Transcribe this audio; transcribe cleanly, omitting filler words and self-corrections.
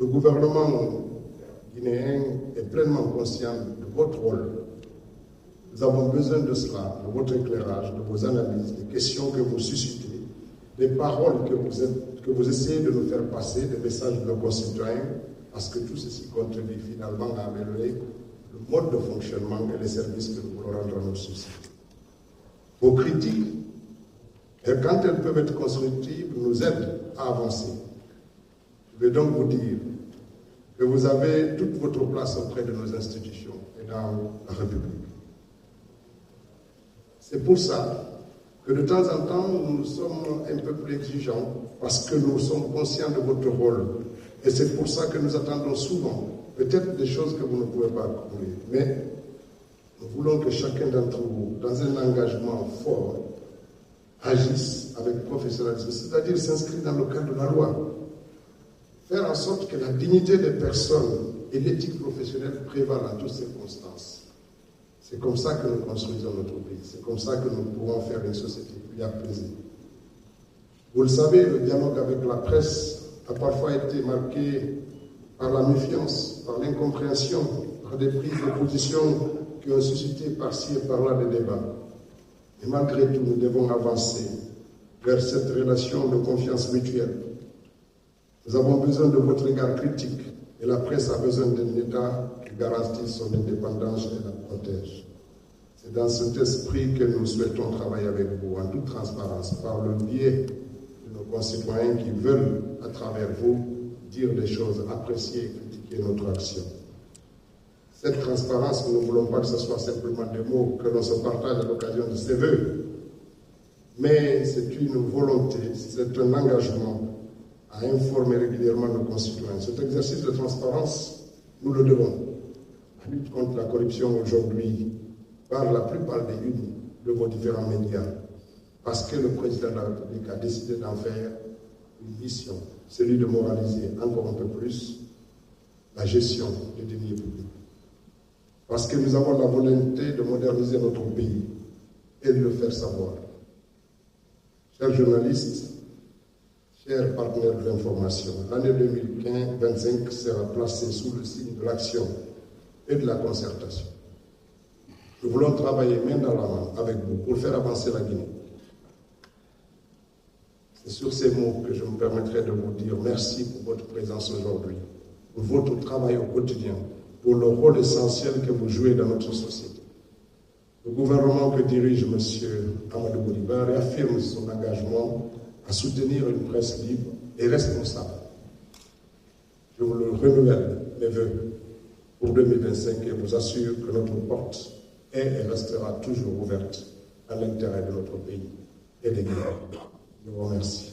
Le gouvernement guinéen est pleinement conscient de votre rôle. Nous avons besoin de cela, de votre éclairage, de vos analyses, des questions que vous suscitez, des paroles que vous essayez de nous faire passer, des messages de nos concitoyens, parce que tout ceci contribue finalement à améliorer le mode de fonctionnement et les services que nous voulons rendre à nos sociétés. Vos critiques, et quand elles peuvent être constructives, nous aident à avancer. Je vais donc vous dire que vous avez toute votre place auprès de nos institutions et dans la République. C'est pour ça que de temps en temps, nous sommes un peu plus exigeants parce que nous sommes conscients de votre rôle. Et c'est pour ça que nous attendons souvent, peut-être des choses que vous ne pouvez pas accomplir. Mais nous voulons que chacun d'entre vous, dans un engagement fort, agisse avec professionnalisme, c'est-à-dire s'inscrire dans le cadre de la loi. Faire en sorte que la dignité des personnes et l'éthique professionnelle prévalent en toutes circonstances. C'est comme ça que nous construisons notre pays. C'est comme ça que nous pourrons faire une société plus apaisée. Vous le savez, le dialogue avec la presse a parfois été marqué par la méfiance, par l'incompréhension, par des prises de position qui ont suscité par-ci et par-là des débats. Et malgré tout, nous devons avancer vers cette relation de confiance mutuelle. Nous avons besoin de votre regard critique et la presse a besoin d'un État qui garantisse son indépendance et la protège. C'est dans cet esprit que nous souhaitons travailler avec vous en toute transparence, par le biais de nos concitoyens qui veulent, à travers vous, dire des choses, apprécier et critiquer notre action. Cette transparence, nous ne voulons pas que ce soit simplement des mots que l'on se partage à l'occasion de ces vœux, mais c'est une volonté, c'est un engagement à informer régulièrement nos concitoyens. Cet exercice de transparence, nous le devons. La lutte contre la corruption aujourd'hui par la plupart des unes de vos différents médias, parce que le président de la République a décidé d'en faire une mission, celui de moraliser encore un peu plus la gestion des deniers publics. Parce que nous avons la volonté de moderniser notre pays et de le faire savoir. Chers journalistes, chers partenaires de l'information, l'année 2025 sera placée sous le signe de l'action et de la concertation. Nous voulons travailler main dans la main avec vous pour faire avancer la Guinée. C'est sur ces mots que je me permettrai de vous dire merci pour votre présence aujourd'hui, pour votre travail au quotidien, pour le rôle essentiel que vous jouez dans notre société. Le gouvernement que dirige M. Amadou Bouliba réaffirme son engagement à soutenir une presse libre et responsable. Je vous le renouvelle, mes vœux, pour 2025 et vous assure que notre porte est et restera toujours ouverte à l'intérêt de notre pays et des Guinéens. Je vous remercie.